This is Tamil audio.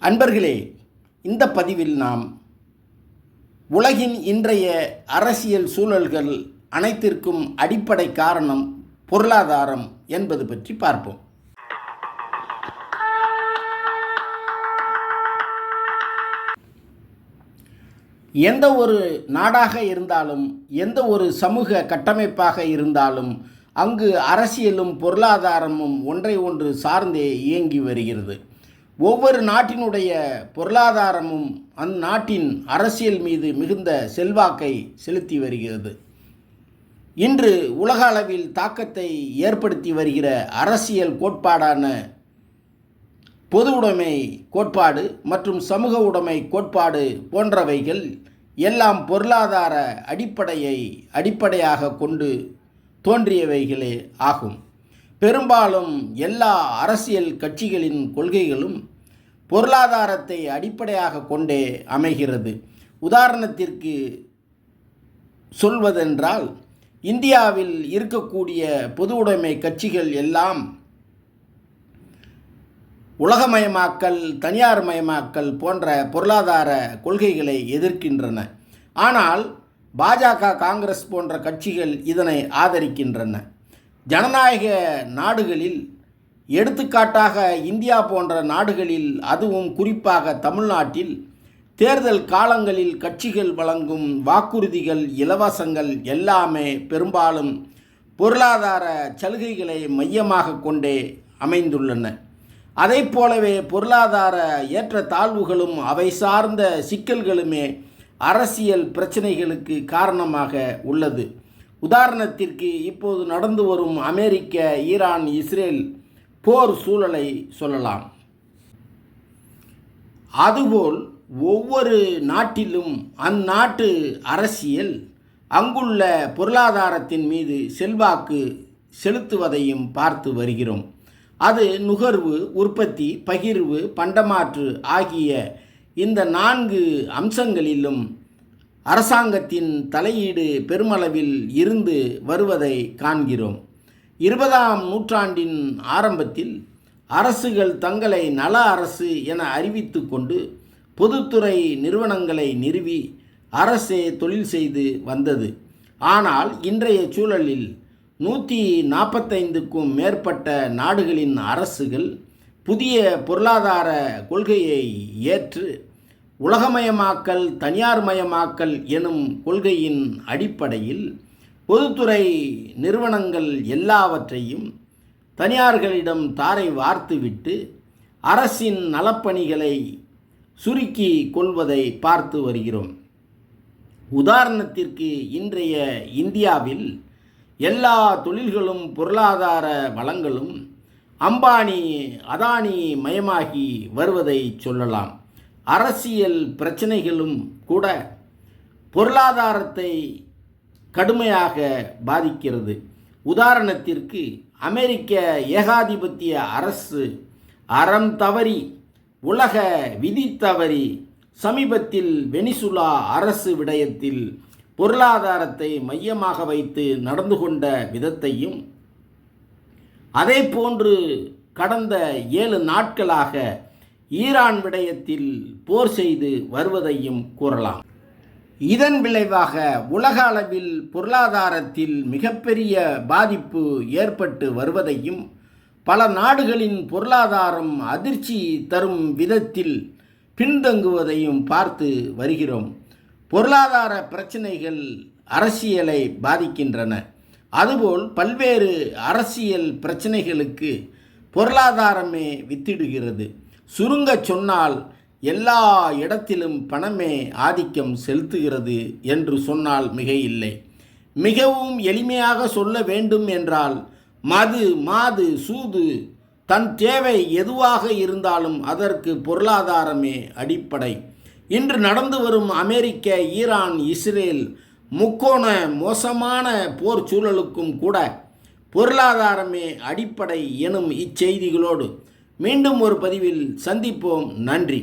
அன்பர்களே, இந்த பதிவில் நாம் உலகின் இன்றைய அரசியல் சூழல்கள் அனைத்திற்கும் அடிப்படை காரணம் பொருளாதாரம் என்பது பற்றி பார்ப்போம். எந்த ஒரு நாடாக இருந்தாலும், எந்த ஒரு சமூக கட்டமைப்பாக இருந்தாலும், அங்கு அரசியலும் பொருளாதாரமும் ஒன்றை ஒன்று சார்ந்தே இயங்கி வருகிறது. ஒவ்வொரு நாட்டினுடைய பொருளாதாரமும் அந்நாட்டின் அரசியல் மீது மிகுந்த செல்வாக்கை செலுத்தி வருகிறது. இன்று உலக அளவில் தாக்கத்தை ஏற்படுத்தி வருகிற அரசியல் கோட்பாடான பொது உடைமை கோட்பாடு மற்றும் சமூக உடைமை கோட்பாடு போன்றவைகள் எல்லாம் பொருளாதார அடிப்படையாக கொண்டு தோன்றியவைகளே ஆகும். பெரும்பாலும் எல்லா அரசியல் கட்சிகளின் கொள்கைகளும் பொருளாதாரத்தை அடிப்படையாக கொண்டே அமைகிறது. உதாரணத்திற்கு சொல்வதென்றால், இந்தியாவில் இருக்கக்கூடிய பொது உடைமை கட்சிகள் எல்லாம் உலகமயமாக்கல், தனியார் மயமாக்கல் போன்ற பொருளாதார கொள்கைகளை எதிர்க்கின்றன. ஆனால் பாஜக, காங்கிரஸ் போன்ற கட்சிகள் இதனை ஆதரிக்கின்றன. ஜனநாயக நாடுகளில், எடுத்துக்காட்டாக இந்தியா போன்ற நாடுகளில், அதுவும் குறிப்பாக தமிழ்நாட்டில் தேர்தல் காலங்களில் கட்சிகள் வழங்கும் வாக்குறுதிகள், இலவசங்கள் எல்லாமே பெரும்பாலும் பொருளாதார சலுகைகளை மையமாக கொண்டே அமைந்துள்ளன. அதை போலவே பொருளாதார ஏற்றத்தாழ்வுகளும் அவை சார்ந்த சிக்கல்களுமே அரசியல் பிரச்சனைகளுக்கு காரணமாக உள்ளது. உதாரணத்திற்கு இப்போது நடந்து வரும் அமெரிக்க, ஈரான், இஸ்ரேல் போர் சூழலை சொல்லலாம். அதுபோல் ஒவ்வொரு நாட்டிலும் அந்நாட்டு அரசியல் அங்குள்ள பொருளாதாரத்தின் மீது செல்வாக்கு செலுத்துவதையும் பார்த்து வருகிறோம். அது நுகர்வு, உற்பத்தி, பகிர்வு, பண்டமாற்று ஆகிய இந்த 4 அம்சங்களிலும் அரசாங்கத்தின் தலையீடு பெருமளவில் இருந்து வருவதை காண்கிறோம். 20ஆம் நூற்றாண்டின் ஆரம்பத்தில் அரசுகள் தங்களை நல அரசு என அறிவித்து கொண்டு பொதுத்துறை நிறுவனங்களை நிறுவி அரசே தொழில் செய்து வந்தது. ஆனால் இன்றைய சூழலில் 145க்கும் மேற்பட்ட நாடுகளின் அரசுகள் புதிய பொருளாதார கொள்கையை ஏற்று உலகமயமாக்கல், தனியார்மயமாக்கல் எனும் கொள்கையின் அடிப்படையில் பொதுத்துறை நிறுவனங்கள் எல்லாவற்றையும் தனியார்களிடம் தாரை வார்த்துவிட்டு அரசின் நலப்பணிகளை சுருக்கி கொள்வதை பார்த்து வருகிறோம். உதாரணத்திற்கு இன்றைய இந்தியாவில் எல்லா தொழில்களும் பொருளாதார வளங்களும் அம்பானி, அதானி மயமாகி வருவதை சொல்லலாம். அரசியல் பிரச்சனைகளும் கூட பொருளாதாரத்தை கடுமையாக பாதிக்கிறது. உதாரணத்திற்கு அமெரிக்க ஏகாதிபத்திய அரசு அறம் தவறி, உலக விதி தவறி சமீபத்தில் வெனிசுலா அரசு விடயத்தில் பொருளாதாரத்தை மையமாக வைத்து நடந்து கொண்ட விதத்தையும், அதே போன்று கடந்த 7 நாட்களாக ஈரான் விடயத்தில் போர் செய்து வருவதையும் கூறலாம். இதன் விளைவாக உலக அளவில் பொருளாதாரத்தில் மிகப்பெரிய பாதிப்பு ஏற்பட்டு வருவதையும், பல நாடுகளின் பொருளாதாரம் அதிர்ச்சி தரும் விதத்தில் பின்தங்குவதையும் பார்த்து வருகிறோம். பொருளாதார பிரச்சனைகள் அரசியலை பாதிக்கின்றன. அதுபோல் பல்வேறு அரசியல் பிரச்சனைகளுக்கு பொருளாதாரமே வித்திடுகிறது. சுருங்க சொன்னால், எல்லா இடத்திலும் பணமே ஆதிக்கம் செலுத்துகிறது என்று சொன்னால் மிக இல்லை. மிகவும் எளிமையாக சொல்ல வேண்டும் என்றால், மது, மாது, சூது, தன் தேவை எதுவாக இருந்தாலும் அதற்கு பொருளாதாரமே அடிப்படை. இன்று நடந்து வரும் அமெரிக்க, ஈரான், இஸ்ரேல் முக்கோண மோசமான போர் சூழலுக்கும் கூட பொருளாதாரமே அடிப்படை எனும் இச்செய்திகளோடு மீண்டும் ஒரு பதிவில் சந்திப்போம். நன்றி.